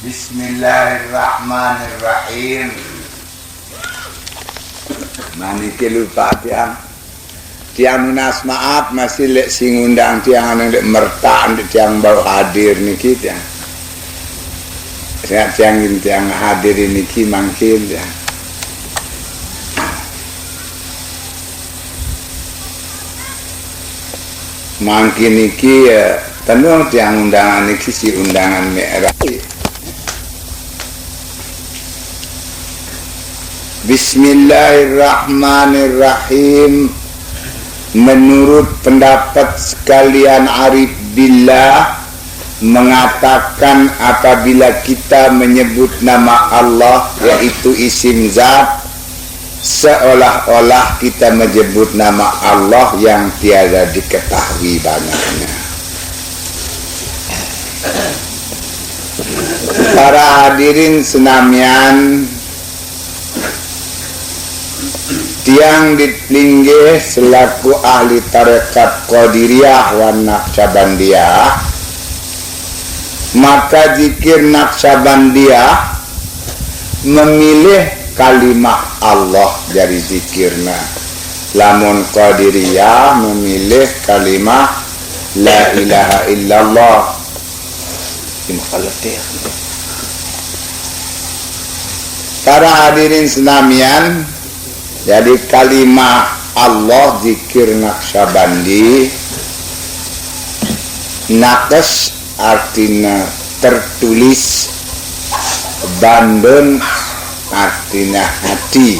Bismillahirrahmanirrahim. Maniki lupa tiang minas maaf masih lek sing undang tiang anu dek mertak tiang baru hadir niki tiang. Saya tiang hadir niki mangkil ya. Mangkil niki ya tentu tiang undangan niki si undangan merah. Bismillahirrahmanirrahim. Menurut pendapat sekalian arif billah mengatakan apabila kita menyebut nama Allah yaitu isim zat seolah-olah kita menyebut nama Allah yang tiada diketahui banyaknya. Para hadirin senamian, tiang ditlingge selaku ahli tarekat Qadiriyah wa Naqsabandiyah, maka zikir Naqsabandiyah memilih kalimah Allah dari zikirna. Lamun Qadiriyah memilih kalimah la ilaha illallah. Para hadirin senamian, jadi kalimah Allah zikir Naqsabandi, naqs artinya tertulis, bandun artinya hati.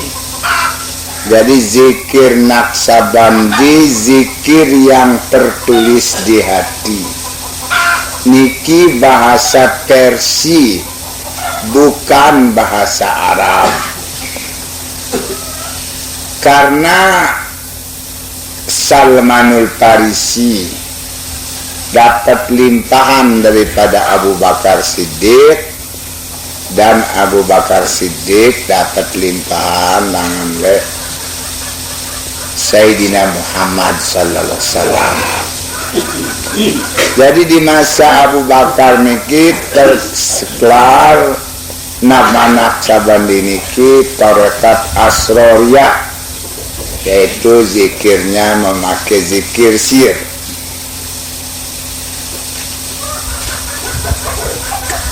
Jadi zikir Naqsabandi zikir yang tertulis di hati. Niki bahasa Persia, bukan bahasa Arab. Karena Salmanul Farisi dapat limpahan daripada Abu Bakar Siddiq, dan Abu Bakar Siddiq dapat limpahan dengan Sayyidina Muhammad sallallahu alaihi wasallam. Jadi di masa Abu Bakar niki terseklar nama Naqsabandi niki tarekat Asroriyah, yaitu zikirnya memakai zikir sir.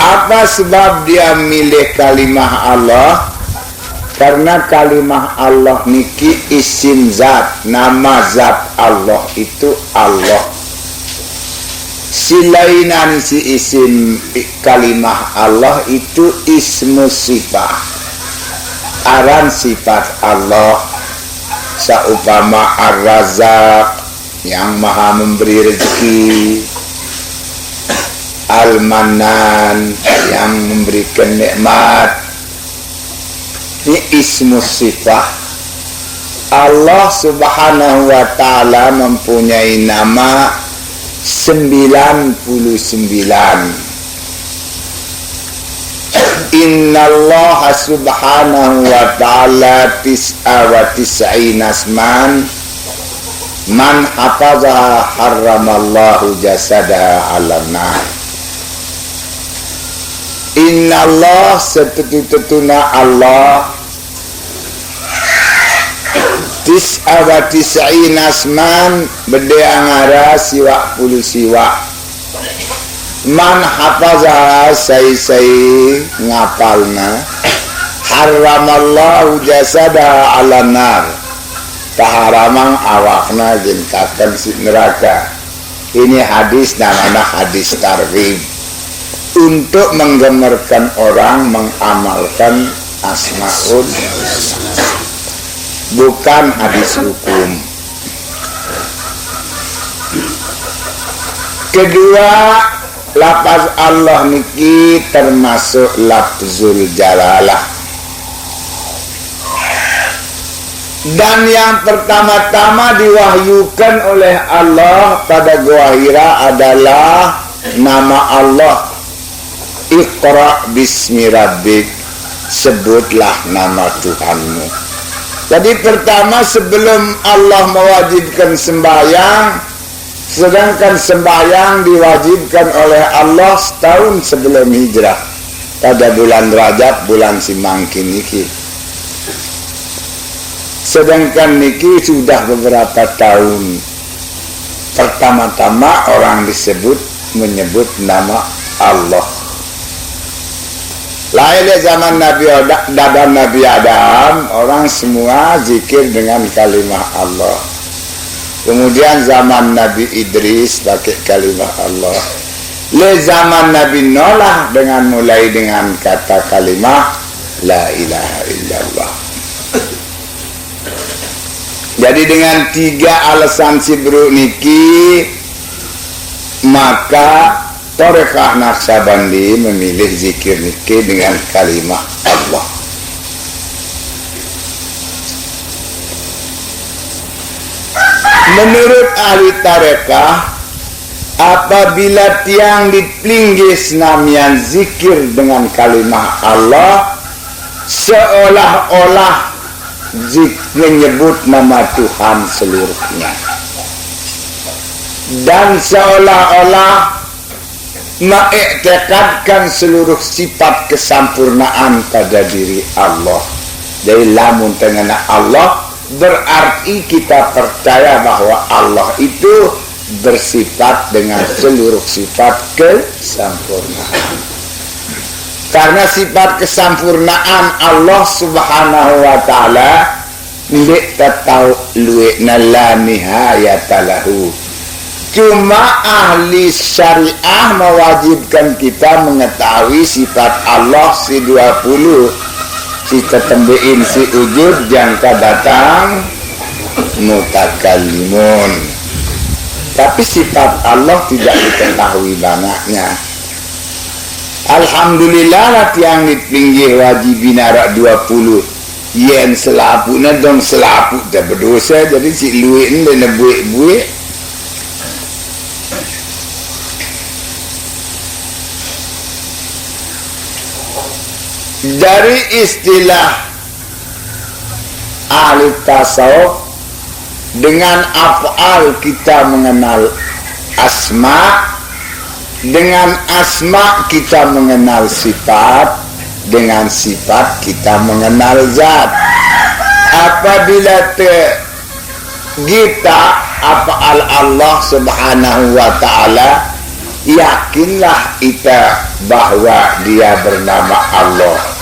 Apa sebab dia milih kalimah Allah? Karena kalimah Allah niki isim zat, nama zat Allah itu Allah. Silainan si isim kalimah Allah itu ismu sifat, aran sifat Allah. Saupama Ar-Razzaq yang maha memberi rezeki, Al-Manan yang memberikan nikmat, ini ismu sifat. Allah subhanahu wa ta'ala mempunyai nama 99. Innallaha subhanahu wa ta'ala tis'a wa tis'ina asman man hafazaha harramallahu jasadaha alam nar. Innallah setetu-tetuna Allah tis'a wa tis'ina asman bedeangara siwa puluh siwa. Man hafazaha say ngapalna harramallahu jasadaha ala nar, taharamang awakna jengkakan si neraka. Ini hadis namanya hadis targhib, untuk menggemarkan orang mengamalkan asmaul husna, bukan hadis hukum. Kedua, lafaz Allah niki termasuk lafzul jalalah. Dan yang pertama-tama diwahyukan oleh Allah pada gua Hira adalah nama Allah. Iqra bismi rabbik, sebutlah nama Tuhanmu. Jadi pertama sebelum Allah mewajibkan sembahyang, Sedangkan sembahyang diwajibkan oleh Allah setahun sebelum hijrah pada bulan Rajab, bulan Simangkin niki. Sedangkan niki sudah beberapa tahun. Pertama-tama orang menyebut nama Allah. Lahirnya zaman Nabi Adam, orang semua zikir dengan kalimah Allah. Kemudian zaman Nabi Idris pakai kalimah Allah. Zaman Nabi Noah mulai dengan kata kalimah La ilaha illallah. Jadi dengan 3 alasan si bro niki, maka Torekah Naqsabandi memilih zikir niki dengan kalimah Allah. Menurut ahli tarekah, apabila tiang diplinggis namian zikir dengan kalimah Allah, seolah-olah menyebut nama Tuhan seluruhnya, dan seolah-olah mengiktikadkan seluruh sifat kesempurnaan pada diri Allah. Jadi lamun tengena Allah, berarti kita percaya bahwa Allah itu bersifat dengan seluruh sifat kesempurnaan. Karena sifat kesempurnaan Allah subhanahu wa ta'ala ndik tahu luwekna la nihayatalahu. Cuma ahli syariah mewajibkan kita mengetahui sifat Allah si 20. Si tetembein si ujud jangka datang mutakallimun. Tapi sifat Allah tidak diketahui banyaknya. Alhamdulillah lah tiang dipinggir wajibin arak 20. Yen selapuna dong selaput dah berdosa. Jadi si luik ni dia buik-buik. Dari istilah ahli tasawuf, dengan af'al kita mengenal asma, dengan asma kita mengenal sifat, dengan sifat kita mengenal zat. Apabila kita af'al Allah subhanahu wa ta'ala, yakinlah kita bahwa dia bernama Allah.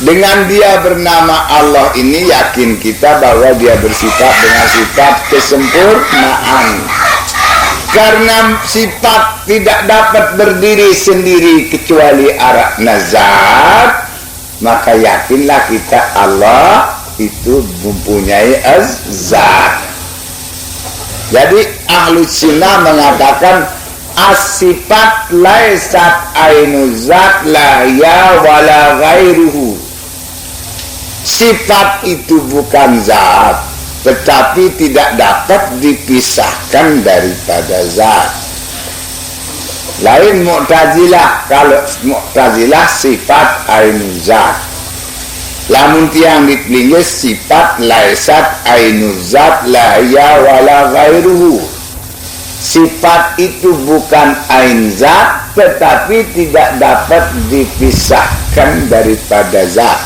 Dengan dia bernama Allah ini, yakin kita bahwa dia bersifat dengan sifat kesempurnaan. Karena sifat tidak dapat berdiri sendiri kecuali arak nazar, maka yakinlah kita Allah itu mempunyai zat. Jadi ahlu sunnah mengatakan as-sifat laisat ainu zat la ya wala ghairuhu. Sifat itu bukan zat, tetapi tidak dapat dipisahkan daripada zat. Lain Mu'tazilah. Kalau Mu'tazilah sifat ainu zat. Lamun tiang dipinggis sifat laisat ainu zat la ya wala ghairuhu. Sifat itu bukan ain zat, tetapi tidak dapat dipisahkan daripada zat.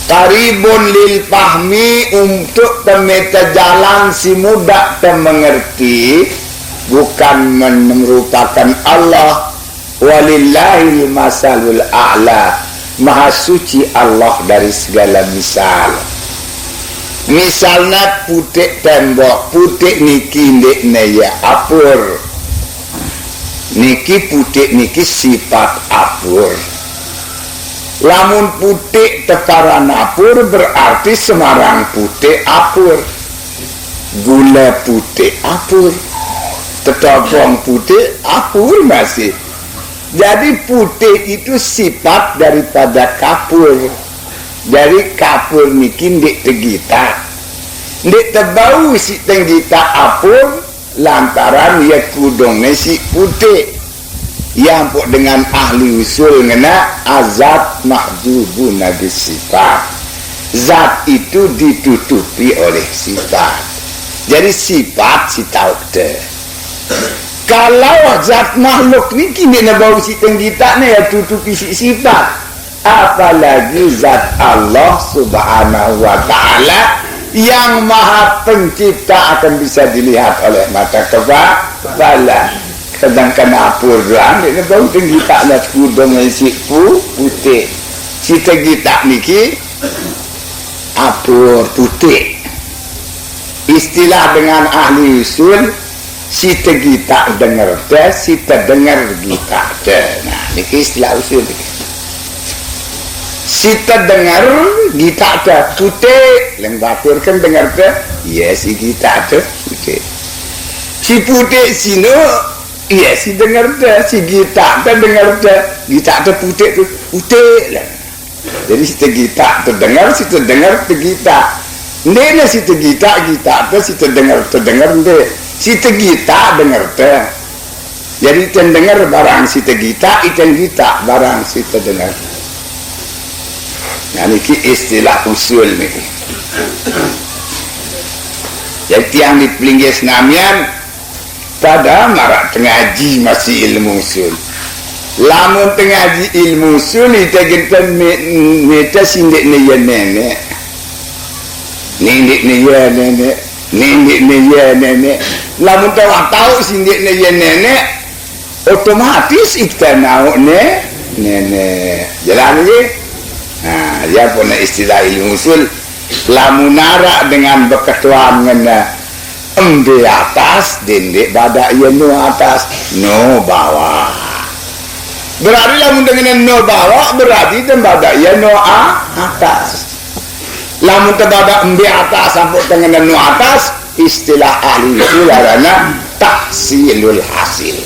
Qaribun lil fahmi, untuk temeta jalan si mudah mengerti, bukan merupakan Allah. Walillahil masalul a'la, maha suci Allah dari segala misal. Misalnya putih tembok, putih niki ndek neya apur. Niki putih niki sifat apur. Lamun putih tekaran apur berarti Semarang putih apur. Gula putih apur. Tetapong putih apur masih. Jadi putih itu sifat daripada kapur. Dari kapur niki ndek tegita. Ndek tebau si tenggita apur lantaran dia kudongnya si putih. Yang dengan ahli usul ngena azat mahjubun nabis sifat. Zat itu ditutupi oleh sifat. Jadi sifat si tahu deh. Kalau zat makhluk ni kini nak bau si tenggita ni ya tutupi sifat. Apalagi zat Allah Subhanahu wa Ta'ala yang maha pencipta akan bisa dilihat oleh mata kepala. Sedangkan apur doang dia bau tenggita nak kudung si putih. Si tenggita niki apur putih. Istilah dengan ahli usul, si tegita dengar dah, si terdengar gita dah. Nah, ini istilah usul. Si terdengar gita dah putih, lembatur kan dengar dah, yes si gita dah putih. Si putih sino, yes si dengar dah, si gita dah dengar dah, gita dah putih tu putih lah. Jadi si tegita terdengar, si terdengar tegita. Ndene si tegita tu si terdengar ndek. Si tegita dengar teh. Jadi terdengar barang si tegita, ikan kita barang si terdengar. Nah niki istilah usul niki. Jadi yang di Pelingges Namian pada marak tengaji masih ilmu usul. Lamun tengaji ilmu usul itu kita meta sindik nenek. Nenek lamun tahu sindik nenek otomatis kita nauk nenek jalan lagi. Nah dia punya istilah ilmu usul lamun narak dengan berketuan dengan embe atas dendek badak ia no atas no bawah berarti lamun dengan no bawah berarti dan badak ia no atas. Lamun terbada embe atas sampai dengan nu atas istilah ahli itu adalah tahsilul hasil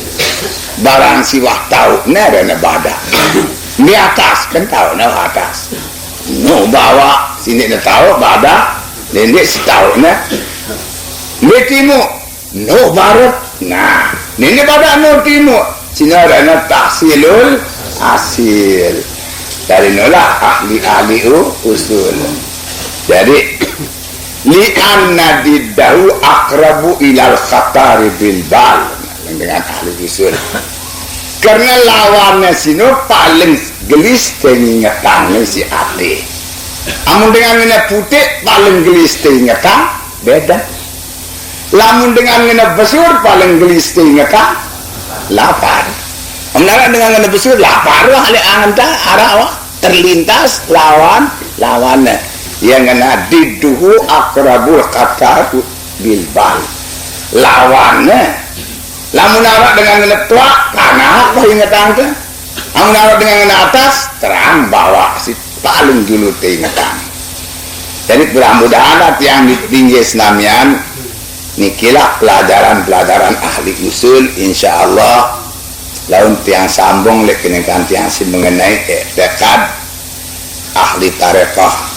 barang siwah tahu na ada badak embe atas kan tahu na atas nu bawa sini na tahu badak nenek si tahu na embe timu nu barat nah nenek badak nu timu sini ada tahsilul hasil dari nolah ahli usul. Jadi li'anna diddahu akrabu ilal khatari bil bal dengan ahli usul. Karena lawannya sino paling gelis tengingetan si ati. Amun dengan ngene putih paling gelis tengingetan beda. Lamun dengan ngene besur paling gelis tengingetan lapar. Amun dengan ngene besur lapar wah ali angan ta arah terlintas lawannya. Yang kena diduhu akrabul kata bilbal lawannya lamun awak dengan ngetua karena apa ingetan ke lamun awak dengan atas terang bawah si paling dulu ingetan. Jadi mudah-mudahan yang di Pelingges Namian nikilah pelajaran-pelajaran ahli usul insyaallah laun tiang sambung lekenekan tiang si mengenai tekad ahli tarekah.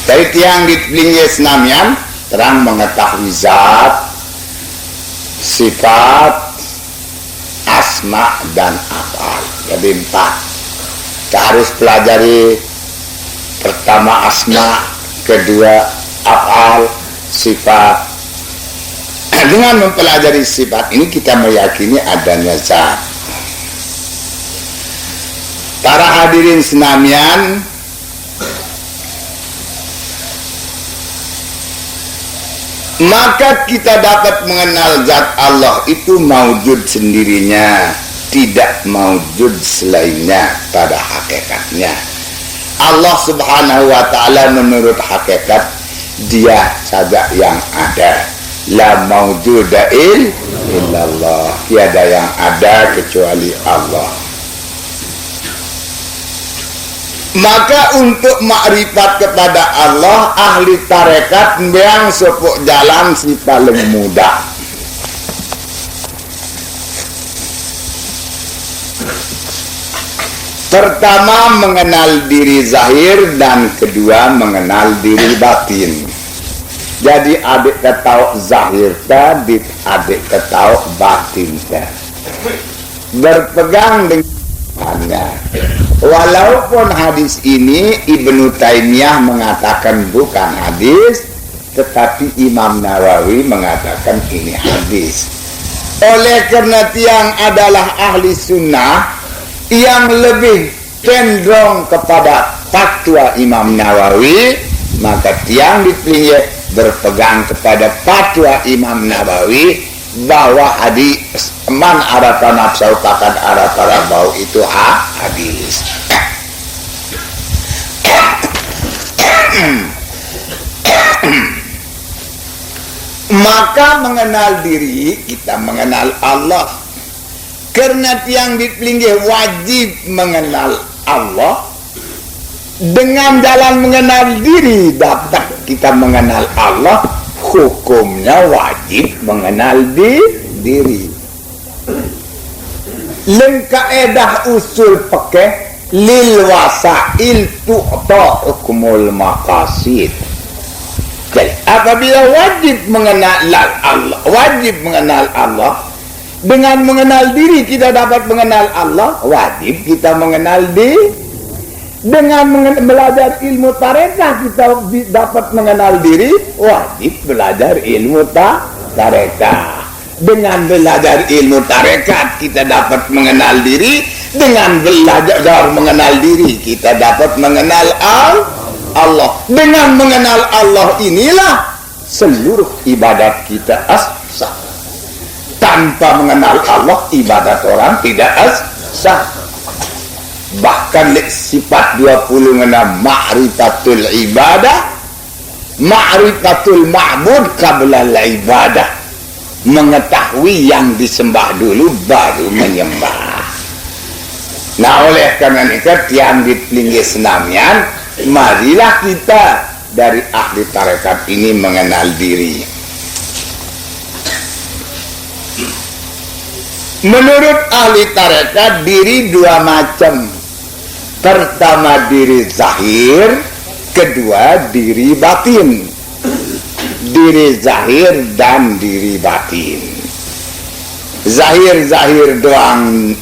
Dari tiang di Pelingges Namian terang mengetahui zat, sifat, asma dan af'al. Jadi 4. Kita harus pelajari pertama asma, kedua af'al, sifat. Dengan mempelajari sifat ini kita meyakini adanya zat. Para hadirin senamian, maka kita dapat mengenal zat Allah itu maujud sendirinya, tidak maujud selainnya pada hakikatnya. Allah Subhanahu wa Ta'ala menurut hakikat dia saja yang ada. La maujuda illallah, tiada yang ada kecuali Allah. Maka untuk makrifat kepada Allah ahli tarekat yang sepuk jalan si paling mudah. Pertama mengenal diri zahir dan kedua mengenal diri batin. Jadi adik ketahu zahir tadi, adik ketahu batin tadi. Berpegang dengan Walaupun hadis ini Ibnu Taimiyah mengatakan bukan hadis, tetapi Imam Nawawi mengatakan ini hadis. Oleh karena tiang adalah ahli sunnah yang lebih cenderung kepada fatwa Imam Nawawi, maka tiang dipilih berpegang kepada fatwa Imam Nawawi bahwa hadis man arafa nafsahu faqad arafa rabbahu itu hadis. Maka mengenal diri, kita mengenal Allah. Karena tiang dipinggih wajib mengenal Allah. Dengan jalan mengenal diri dapat kita mengenal Allah. Hukumnya wajib mengenal diri. Lengkaedah usul fikih lil wasail tu'ta hukmul maqasid. Apabila wajib mengenal Allah, dengan mengenal diri kita dapat mengenal Allah, wajib kita mengenal diri. Dengan belajar ilmu tarekah kita dapat mengenal diri, wajib belajar ilmu tarekah. Dengan belajar ilmu tarekat kita dapat mengenal diri, dengan belajar mengenal diri kita dapat mengenal Allah. Dengan mengenal Allah inilah seluruh ibadat kita sah. Tanpa mengenal Allah, ibadat orang tidak sah. Bahkan sifat 26 ma'rifatul ibadah, ma'rifatul ma'bud qabla al-ibadah, mengetahui yang disembah dulu baru menyembah. Nah, oleh karena itu yang dipelinggi senamian, marilah kita dari ahli tarekat ini mengenal diri. Menurut ahli tarekat, diri dua macam. Pertama diri zahir, kedua diri batin. Diri zahir dan diri batin. Zahir doang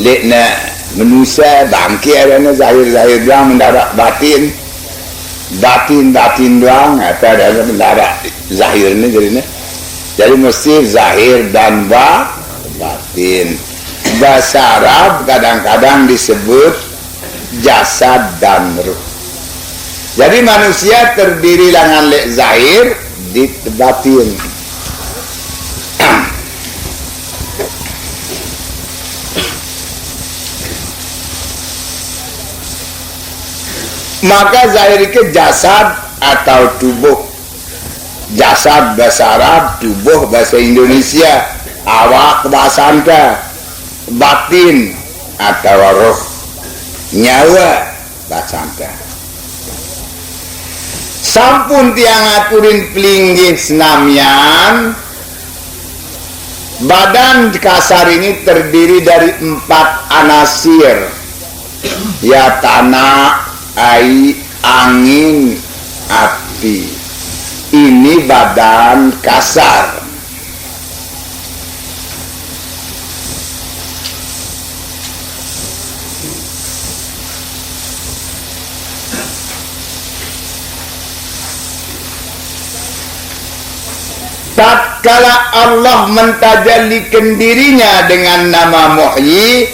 lekna manusia bangkit adanya zahir doang mendarat batin. Batin doang atau ada mendarat zahir ni jadinya. Jadi mesti zahir dan batin. Bahasa Arab kadang-kadang disebut jasad dan ruh. Jadi manusia terdiri dengan zahir di batin. Maka zahir itu jasad atau tubuh. Jasad bahasa Arab, tubuh bahasa Indonesia, awak bahasa Anda, batin atau roh, nyawa bahasa Anda. Sampun tiang aturin pelinggih senamian, badan kasar ini terdiri dari 4 anasir, ya tanah, air, angin, api. Ini badan kasar. Tatkala Allah mentajallikan dirinya dengan nama Muhyi,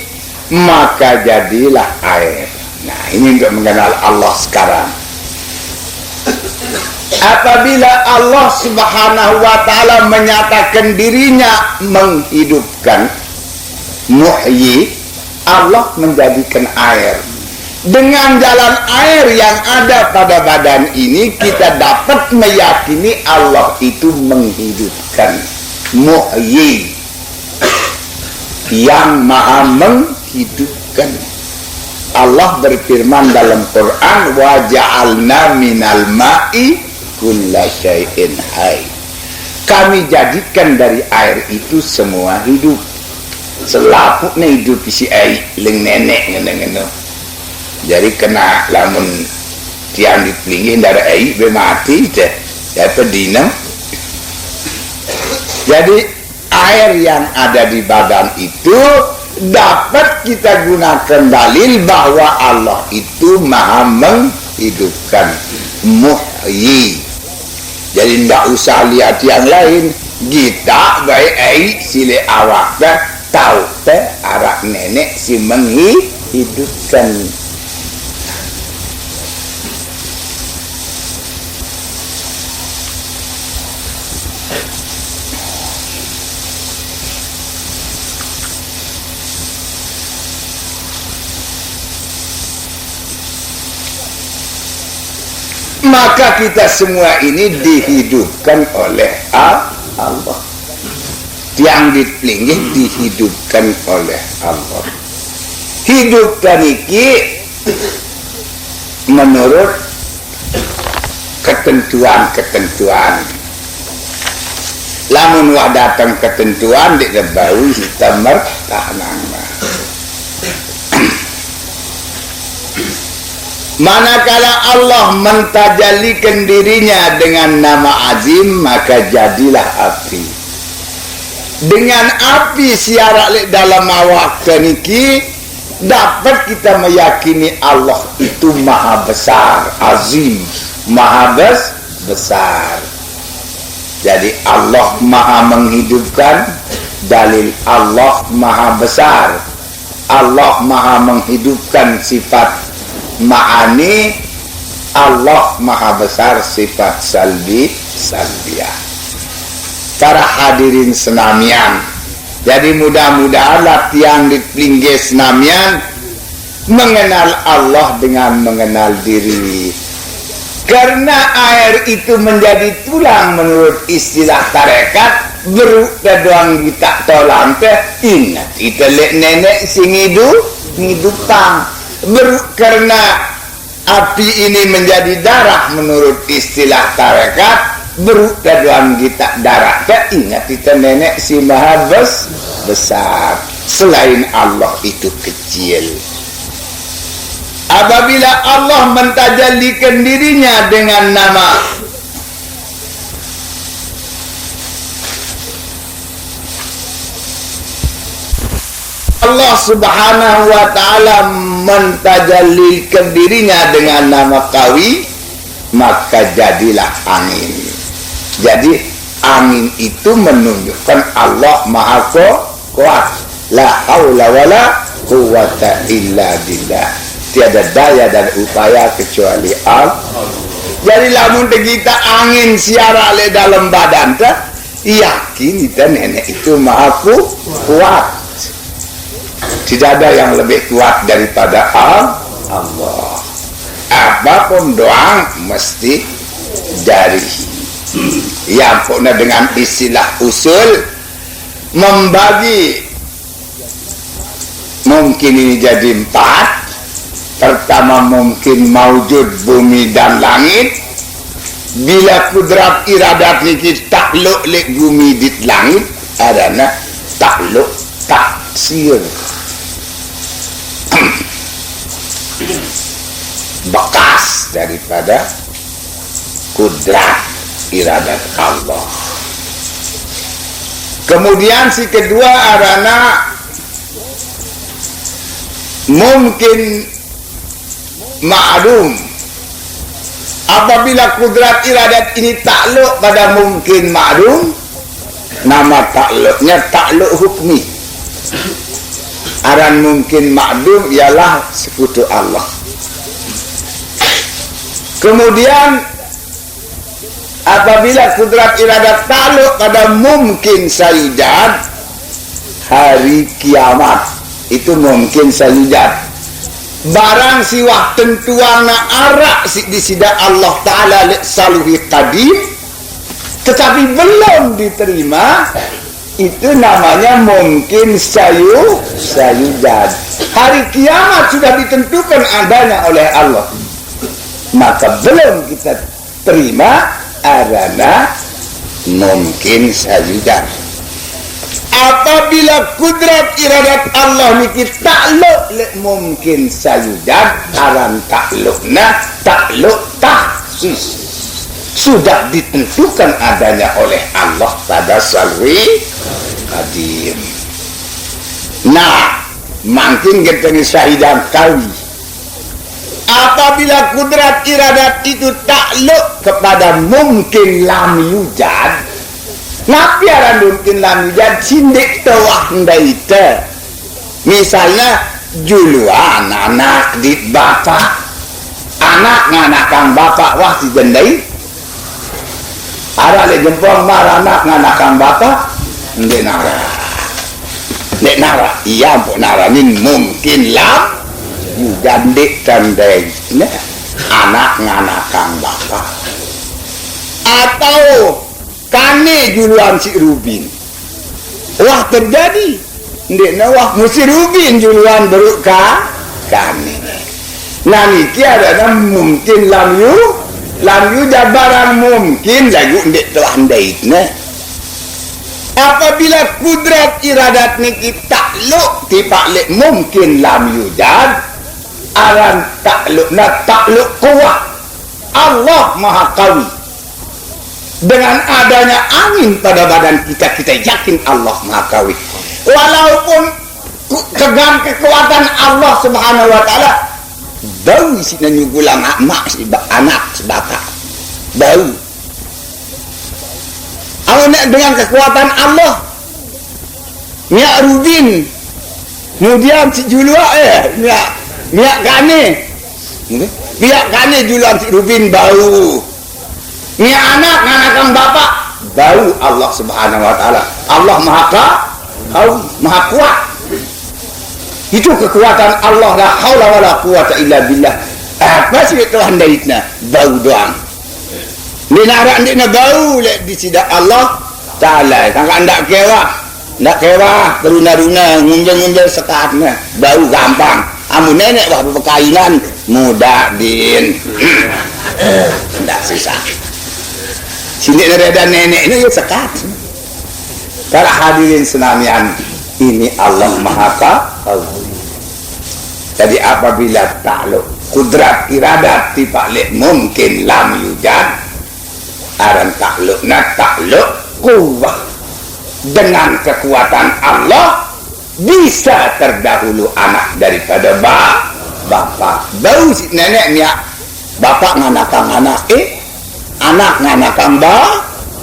maka jadilah air. Nah, ini untuk mengenal Allah sekarang. Apabila Allah Subhanahu wa ta'ala menyatakan dirinya menghidupkan, Muhyi, Allah menjadikan air. Dengan jalan air yang ada pada badan ini, kita dapat meyakini Allah itu menghidupkan. Muhyi, yang maha menghidupkan. Allah berfirman dalam Quran, wa ja'alna minal ma'i kulla syai'in hayy. Kami jadikan dari air itu semua hidup. Selapuknya hidup isi air, leng nenek ngene-ngene. Jadi kena lamun tiang dipelingin dari air bermati je. Dapat dinam. Jadi air yang ada di badan itu dapat kita gunakan dalil bahwa Allah itu maha menghidupkan, muhyi. Jadi tidak usah lihat yang lain, kita baik sile awak tahu arak nenek si menghidupkan. Maka kita semua ini dihidupkan oleh Allah. Tiang diplinggih dihidupkan oleh Allah. Hidupkan iki menurut ketentuan-ketentuan. Lamun wah datang ketentuan dikebawi hitam mertanang. Manakala Allah mentajalikan dirinya dengan nama azim, maka jadilah api. Dengan api siarak dalam awak niki dapat kita meyakini Allah itu maha besar, azim, maha besar. Jadi Allah maha menghidupkan, dalil Allah maha besar. Allah maha menghidupkan sifat ma'ani, Allah maha besar sifat salbiyah. Para hadirin senamian, jadi mudah-mudahan latihan di pinggir senamian mengenal Allah dengan mengenal diri. Karena air itu menjadi tulang menurut istilah tarekat, berukda doang kita tolang teh, ingat kita nenek sing hidupang. Karena api ini menjadi darah menurut istilah tarekat, berukdaduan kita darah. Ingat kita nenek si maha besar, selain Allah itu kecil. Apabila Allah mentajalikan dirinya dengan nama Allah subhanahu wa ta'ala mentajalikan dirinya dengan nama kawi, maka jadilah angin. Jadi angin itu menunjukkan Allah maha kuat. La haula wala quwata illa billah. Tiada daya dan upaya kecuali Allah. Jadi lamun kita angin siara le dalam badan ta, yakin kita nenek itu maha kuat. Tidak ada yang lebih kuat daripada Allah. Apapun doang mesti dari. Ya pokoknya dengan istilah usul membagi, mungkin ini jadi 4. Pertama mungkin maujud bumi dan langit. Bila kudrat iradat niki takluk lek bumi di langit, adana takluk taksir. Bekas daripada kudrat iradat Allah. Kemudian si kedua arana mungkin ma'lum. Apabila kudrat iradat ini takluk pada mungkin ma'lum, nama takluknya takluk hukmi. Aran mungkin ma'lum ialah sekutu Allah. Kemudian apabila kudrat iradat takluk pada mungkin sayyidat, hari kiamat itu mungkin sayyidat. Barang siwah tentuana arak di sida Allah Ta'ala saluhi qadim, tetapi belum diterima, itu namanya mungkin sayyidat. Hari kiamat sudah ditentukan adanya oleh Allah, maka belum kita terima arana mungkin sayyidat. Apabila kudrat iradat Allah niki takluk mungkin sayyidat, aran taklukna takluk tahsis, sudah ditentukan adanya oleh Allah pada salwi qadim. Nah, makin kita syahidan kawi. Apabila kudrat iradat itu takluk kepada mungkin lam yujad, napiaran mungkin lam yujad sindik tawah ndaita. Misalnya juluan anak di bapak, anak nganakan bapak wah si jendai. Ada le jempol mar anak nganakan bapak, ndek nara. Ndek nara, iya mpok nara ini mungkin lam gandik tandai anak nganakan bapak atau kane juluan si Rubin wah terjadi ndek wah mesti Rubin juluan beruka kane nah niki ada mungkin lam yu jabaran mungkin lagu ndek telah ndai apabila kudrat iradat niki takluk tipak mungkin lam yujad aran takluk kuat Allah Maha Kawi. Dengan adanya angin pada badan kita yakin Allah Maha Kawi. Walaupun kekuatan Allah Subhanahu wa taala bau isina nyugulang mak anak sebaka bau. Awalnya dengan kekuatan Allah Nya Rubin kemudian si Julua Miak kane juluan si Rubin bau. Miak anak nganakan bapak bau Allah Subhanahu wa taala. Allah Maha Kawi, Maha kuat. Itu kekuatan Allah, la haula wala quwata illa billah. Apa sih itu handaitna? Bau doang. Dina bau lek di sidak Allah taala. Tangka ndak kewa, teruna-runa ngumbel-ngumbel sekatna. Bau gampang. Amun nenek wah berkainan muda din tidak susah sini ada nenek ini sekat para hadirin senamian ini Allah Maha Kawi. Jadi apabila takluk kudrat iradat tipak mungkin lam yujad aran takluk kuwah dengan kekuatan Allah bisa terdahulu anak daripada bapak. Bau si nenek niak bapak nganakan anak anak nganakan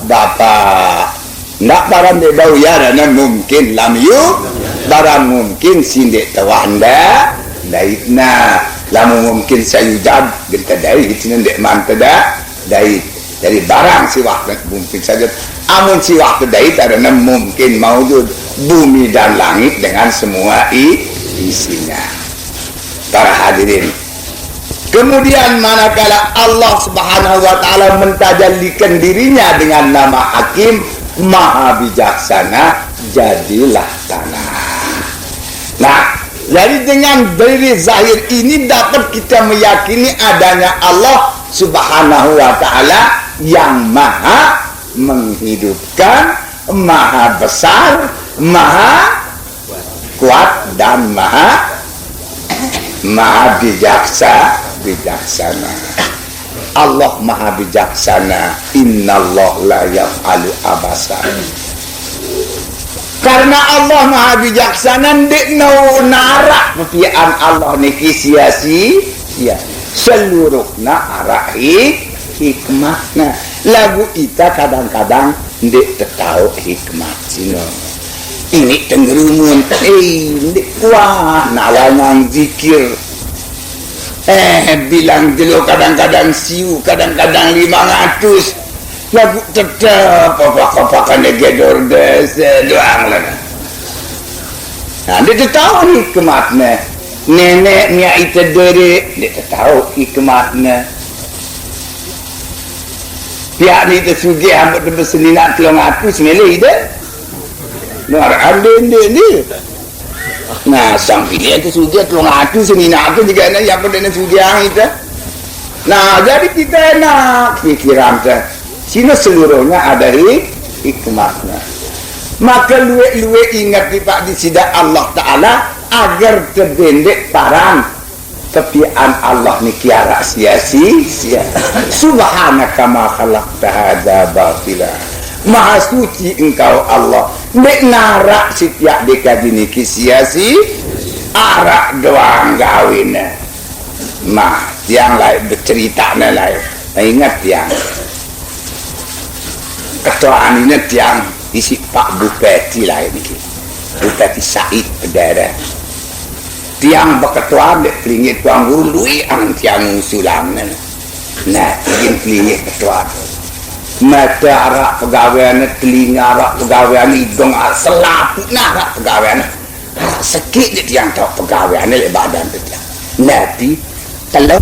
bapak. Ndak barang de bau ya dan mungkin lam yu barang mungkin sindek tawanda daitna lamu mungkin sayujad genta dai itu ndek mantada dai dari barang si waktu mungkin saja amun si waktu dai karena mungkin maujud bumi dan langit dengan semua isinya. Para hadirin, kemudian manakala Allah Subhanahu wa taala mentajallikan dirinya dengan nama Hakim, Maha Bijaksana, jadilah tanah. Nah, jadi dengan dari zahir ini dapat kita meyakini adanya Allah Subhanahu wa taala yang maha menghidupkan, maha besar, maha kuat dan maha bijaksana. Allah maha bijaksana. Innallah la yaf'alu abasa. Karena Allah maha bijaksana ndik narak pepian Allah niki sia-sia seluruhna arahi hikmahna. Lagu kita kadang-kadang ndik tahu hikmah sino. Ini tenggerumun ndik kuah nawangang zikir bilang jelo kadang-kadang siu kadang-kadang 500 lagu tetap apa-apakan gedor desa doang lah. Nah dia tahu hikmatnya neneknya itu dari dia tahu hikmatnya pihak ni itu sugi ambut berseni nak tolong aku semele ide luar ambil ni. Nah sang pilih itu sugi tolong aku seni nak aku juga nak yang pada sugi yang itu. Nah jadi kita enak pikiran kita sini seluruhnya ada hikmatnya. Maka luwe ingat di sidak Allah Ta'ala agar terdendek parang kepian Allah ni kiara sia-sia. Subhanaka ma khalaqta hadza batila. Maha suci engkau Allah. Nek narak setiap dekadi niki sia-sia. arak doang gawinnya. Mah tiang lain berceritanya lain. Ingat tiang ketuaan ini tiang isi Pak Bupati lain ini. Bupati Said Pedara. Tiang berketuaan dek pelingit tuang guru lui ang tiang usulangan. Nah, ingin pelingit ketuaan. Mata arak pegawaiannya, telinga arak pegawaiannya, hidung arak selaput arak pegawaiannya. Arak sekit je tiang tahu pegawaiannya le badan tu tiang. Nabi kalau